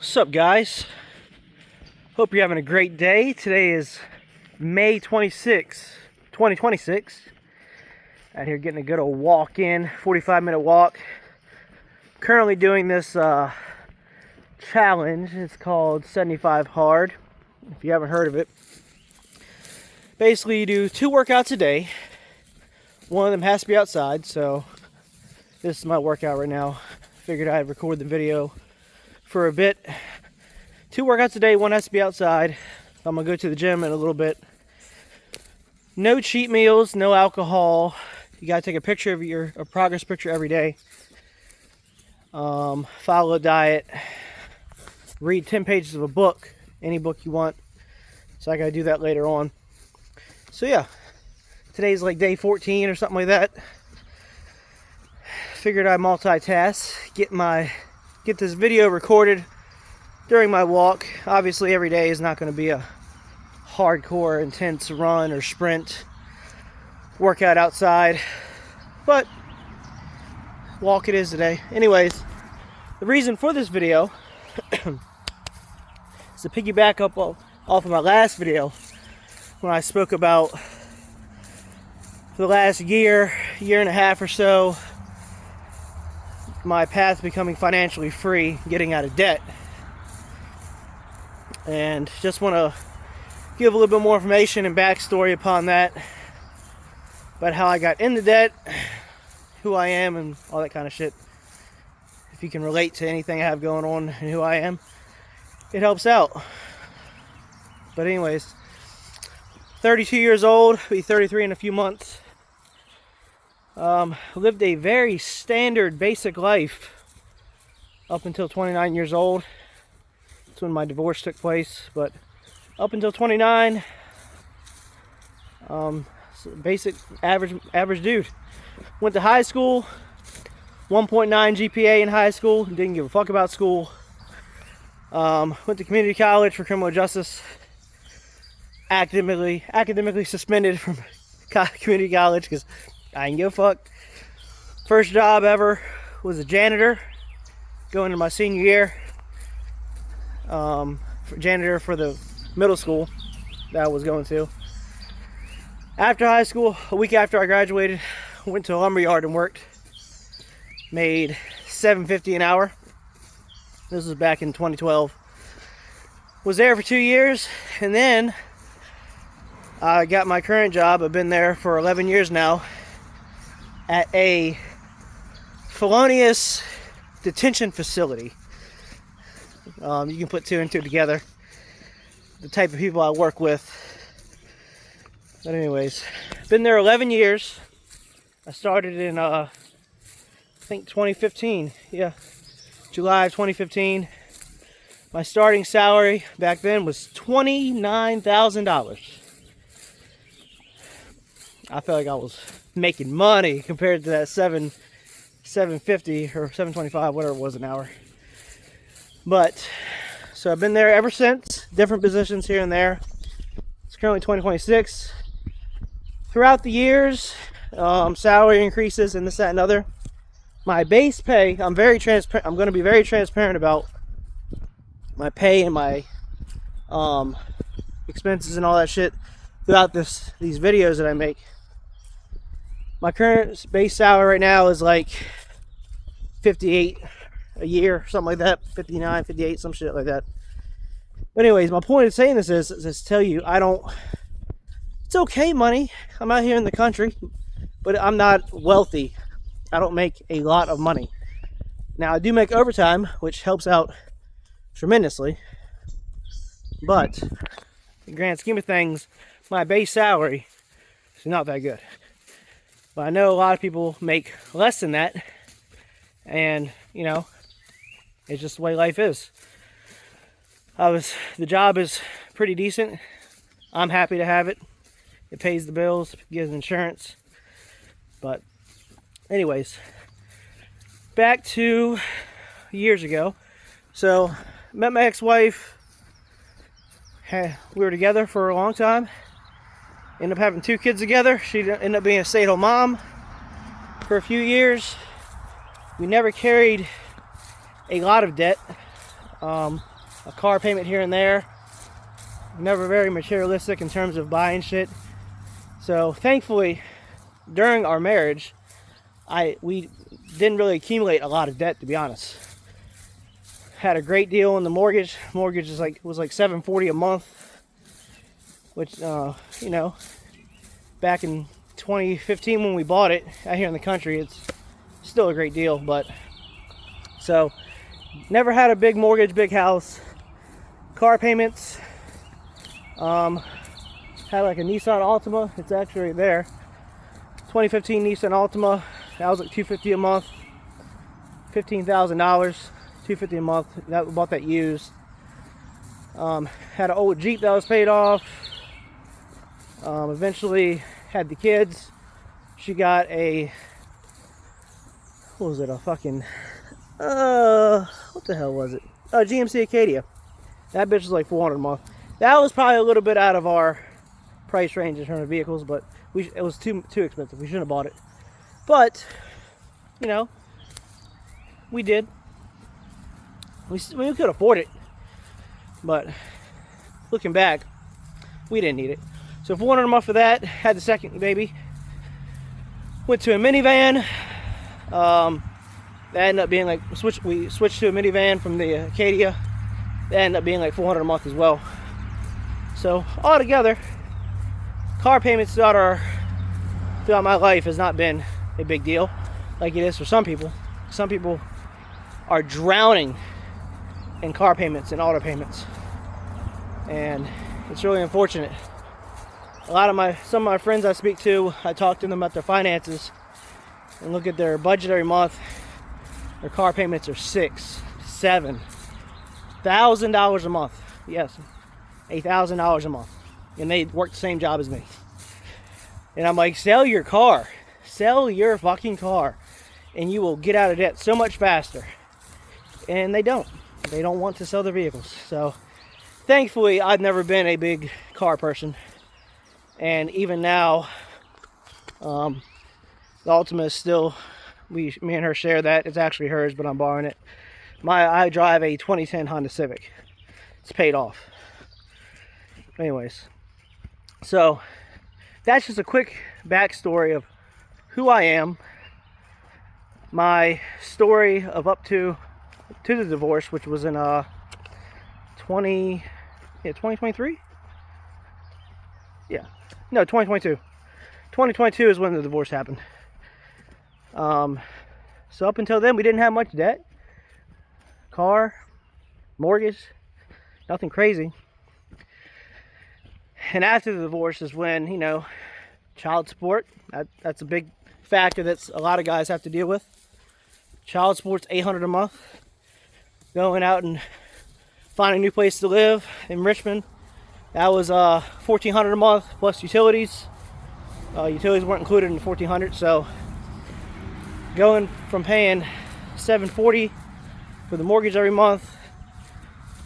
What's up, guys? Hope you're having a great day. Today is May 26, 2026. Out here getting a good old walk in, 45-minute walk. Currently doing this challenge. It's called 75 Hard. If you haven't heard of it. Basically, you do 2 workouts a day. One of them has to be outside, so this is my workout right now. Figured I'd record the video for a bit. 2 workouts a day, one has to be outside. I'm gonna go to the gym in a little bit. No cheat meals, no alcohol. You gotta take a picture of a progress picture every day. Follow a diet. Read 10 pages of a book, any book you want. So I gotta do that later on. So yeah, today's like day 14 or something like that. Figured I'd multitask, get this video recorded during my walk. Obviously every day is not going to be a hardcore intense run or sprint workout outside, but walk it is today. Anyways, the reason for this video is to piggyback up off of my last video when I spoke about for the last year and a half or so my path to becoming financially free, getting out of debt. And just want to give a little bit more information and backstory upon that, about how I got into debt, who I am, and all that kind of shit. If you can relate to anything I have going on and who I am, it helps out. But anyways, 32 years old, be 33 in a few months. Lived a very standard, basic life up until 29 years old. That's when my divorce took place. But up until 29, basic, average dude. Went to high school, 1.9 GPA in high school. Didn't give a fuck about school. Went to community college for criminal justice. Academically suspended from community college because I didn't give a fuck. First job ever was a janitor, going into my senior year. Janitor for the middle school that I was going to. After high school, a week after I graduated, went to a lumber yard and worked. Made $7.50 an hour. This was back in 2012. Was there for 2 years, and then I got my current job. I've been there for 11 years now at a felonious detention facility. You can put 2 and 2 together. The type of people I work with. But anyways, been there 11 years. I started in I think 2015. Yeah, July of 2015. My starting salary back then was $29,000. I felt like I was making money compared to that $7.50 or $7.25, whatever it was an hour. But so I've been there ever since, different positions here and there. It's currently 2026. Throughout the years, salary increases and this, that, and other. My base pay, I'm very transparent. I'm going to be very transparent about my pay and my expenses and all that shit throughout these videos that I make. My current base salary right now is like 58 a year, something like that. 59, 58, some shit like that. But anyways, my point of saying this is to tell you, it's okay money. I'm out here in the country, but I'm not wealthy. I don't make a lot of money. Now, I do make overtime, which helps out tremendously. But in the grand scheme of things, my base salary is not that good. But I know a lot of people make less than that. And, you know, it's just the way life is. The job is pretty decent. I'm happy to have it. It pays the bills, gives insurance. But anyways, back to years ago. So, met my ex-wife. We were together for a long time. Ended up having 2 kids together. She ended up being a stay-at-home mom for a few years. We never carried a lot of debt. a car payment here and there. Never very materialistic in terms of buying shit. So thankfully, during our marriage, we didn't really accumulate a lot of debt, to be honest. Had a great deal on the mortgage. Mortgage was like $740 a month, which you know, back in 2015 when we bought it out here in the country, it's still a great deal. But so never had a big mortgage, big house. Car payments, had like a Nissan Altima. It's actually right there. 2015 Nissan Altima. That was like $250 a month. $15,000, $250 a month. That we bought that used. Had an old Jeep that was paid off. Eventually had the kids. She got a, what was it? A fucking what the hell was it? GMC Acadia. That bitch was like $400 a month. That was probably a little bit out of our price range in terms of vehicles, but it was too expensive. We shouldn't have bought it. But, you know, we did. We could afford it. But looking back, we didn't need it. So $400 a month for that. Had the second baby. Went to a minivan. That ended up being like, we switched to a minivan from the Acadia. That ended up being like $400 a month as well. So altogether, car payments throughout my life has not been a big deal like it is for some people. Some people are drowning in car payments and auto payments, and it's really unfortunate. Some of my friends I speak to, I talk to them about their finances and look at their budget every month. Their car payments are $6,000-$7,000 a month. Yes, $8,000 a month, and they work the same job as me. And I'm like, sell your car, sell your fucking car, and you will get out of debt so much faster. And they don't want to sell their vehicles. So thankfully, I've never been a big car person, and even now, the Altima is still, me and her share that. It's actually hers, but I'm borrowing it. I drive a 2010 Honda Civic. It's paid off. Anyways, so that's just a quick backstory of who I am, my story of up to the divorce, which was in 2023. Yeah, no, 2022. 2022 is when the divorce happened. So up until then, we didn't have much debt. Car, mortgage, nothing crazy. And after the divorce is when, you know, child support, that's a big factor that a lot of guys have to deal with. Child support's $800 a month. Going out and finding a new place to live in Richmond, that was $1,400 a month plus utilities. Utilities weren't included in the $1,400, so going from paying $740 for the mortgage every month,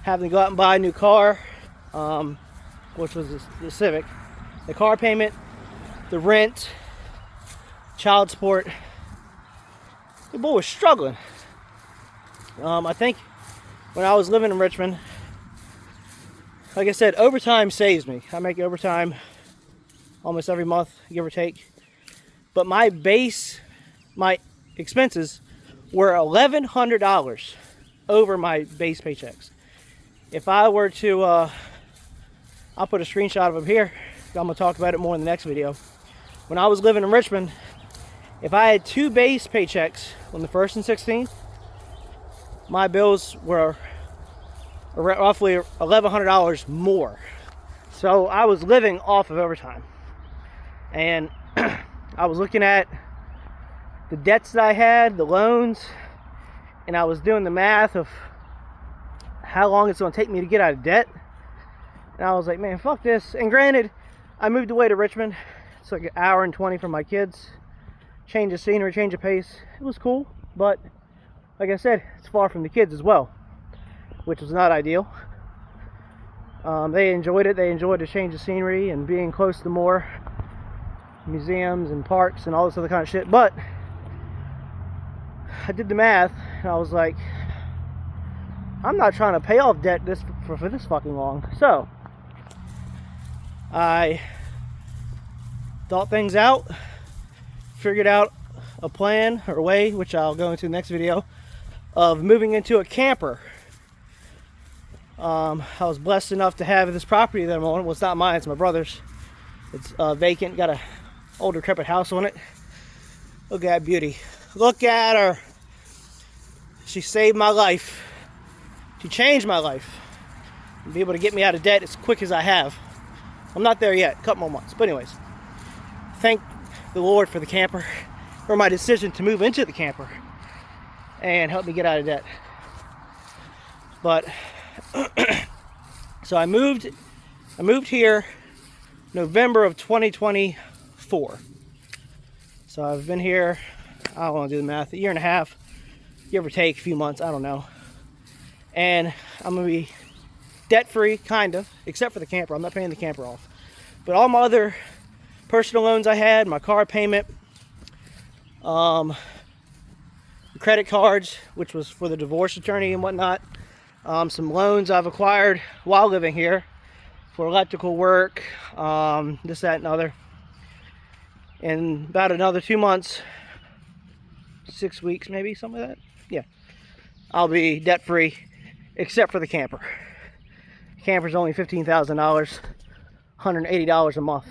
having to go out and buy a new car, which was the Civic, the car payment, the rent, child support. The boy was struggling. I think when I was living in Richmond, like I said, overtime saves me. I make overtime almost every month, give or take. But my expenses were $1,100 over my base paychecks. If I were to, I'll put a screenshot of them here. I'm going to talk about it more in the next video. When I was living in Richmond, if I had 2 base paychecks on the 1st and 16th, my bills were roughly $1,100 more. So I was living off of overtime. And I was looking at the debts that I had, the loans, and I was doing the math of how long it's going to take me to get out of debt. And I was like, man, fuck this. And granted, I moved away to Richmond. It's like 1 hour and 20 from my kids. Change of scenery, change of pace. It was cool, but like I said, it's far from the kids as well, which was not ideal. They enjoyed it. They enjoyed the change of scenery and being close to more museums and parks and all this other kind of shit. But I did the math and I was like, I'm not trying to pay off debt for this fucking long. So I thought things out, figured out a plan or a way, which I'll go into the next video, of moving into a camper. I was blessed enough to have this property that I'm on. Well, it's not mine, it's my brother's. It's vacant, got a old decrepit house on it. Look at that beauty. Look at her. She saved my life. She changed my life. And be able to get me out of debt as quick as I have. I'm not there yet, a couple more months. But anyways, thank the Lord for the camper, for my decision to move into the camper and help me get out of debt. But so I moved here November of 2024. So I've been here, I don't want to do the math, a year and a half, give or take a few months, I don't know. And I'm going to be debt-free, kind of, except for the camper. I'm not paying the camper off. But all my other personal loans I had, my car payment, credit cards, which was for the divorce attorney and whatnot, some loans I've acquired while living here for electrical work, this, that, and other. In about another 2 months, 6 weeks maybe, something like that. Yeah, I'll be debt-free, except for the camper. The camper's only $15,000, $180 a month.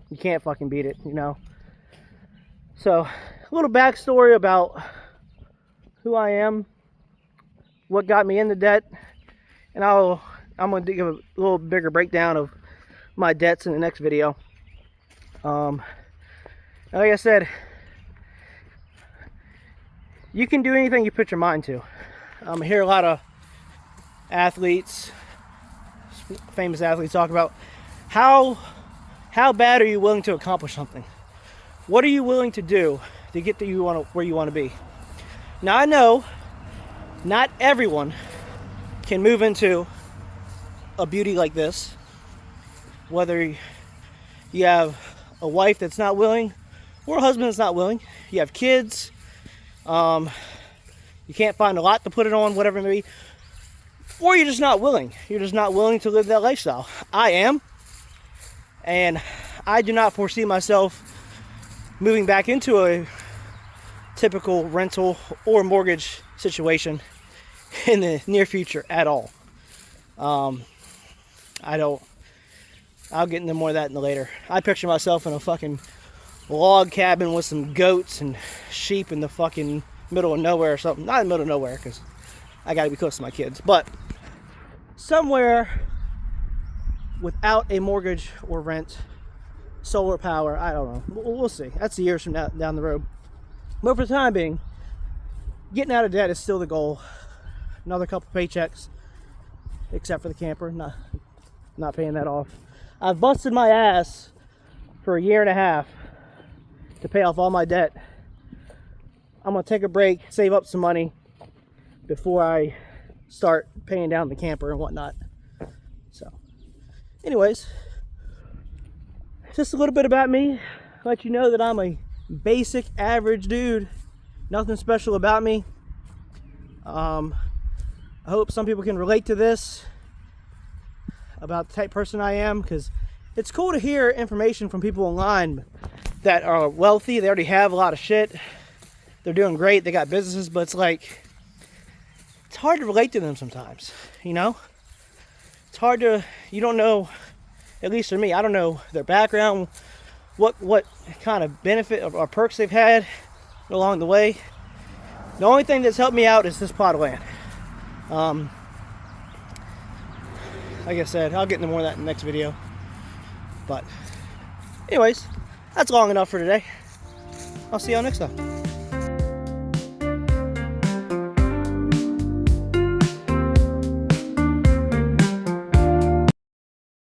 You can't fucking beat it, you know. So, a little backstory about who I am, what got me into debt, and I'm going to give a little bigger breakdown of my debts in the next video. Like I said, you can do anything you put your mind to. I hear a lot of athletes, famous athletes, talk about how bad are you willing to accomplish something? What are you willing to do to get to where you want to be? Now I know not everyone can move into a beauty like this. Whether you have a wife that's not willing or a husband that's not willing, you have kids, you can't find a lot to put it on, whatever it may be, or you're just not willing. You're just not willing to live that lifestyle. I am, and I do not foresee myself moving back into a typical rental or mortgage situation in the near future at all. I'll get into more of that in the later. I picture myself in a fucking log cabin with some goats and sheep in the fucking middle of nowhere or something. Not in the middle of nowhere, because I gotta be close to my kids. But somewhere without a mortgage or rent, solar power, I don't know. We'll see. That's years from now, down the road. But for the time being, getting out of debt is still the goal. Another couple paychecks, except for the camper. Not paying that off. I've busted my ass for a year and a half to pay off all my debt. I'm going to take a break, save up some money before I start paying down the camper and whatnot. So, anyways, just a little bit about me. Let you know that I'm a basic, average dude. Nothing special about me. I hope some people can relate to this, about the type of person I am, because it's cool to hear information from people online that are wealthy. They already have a lot of shit. They're doing great. They got businesses, but it's like, it's hard to relate to them sometimes, you know? It's hard to, you don't know, at least for me, I don't know their background, what kind of benefit or perks they've had along the way. The only thing that's helped me out is this plot of land. Like I said, I'll get into more of that in the next video. But anyways, that's long enough for today. I'll see y'all next time.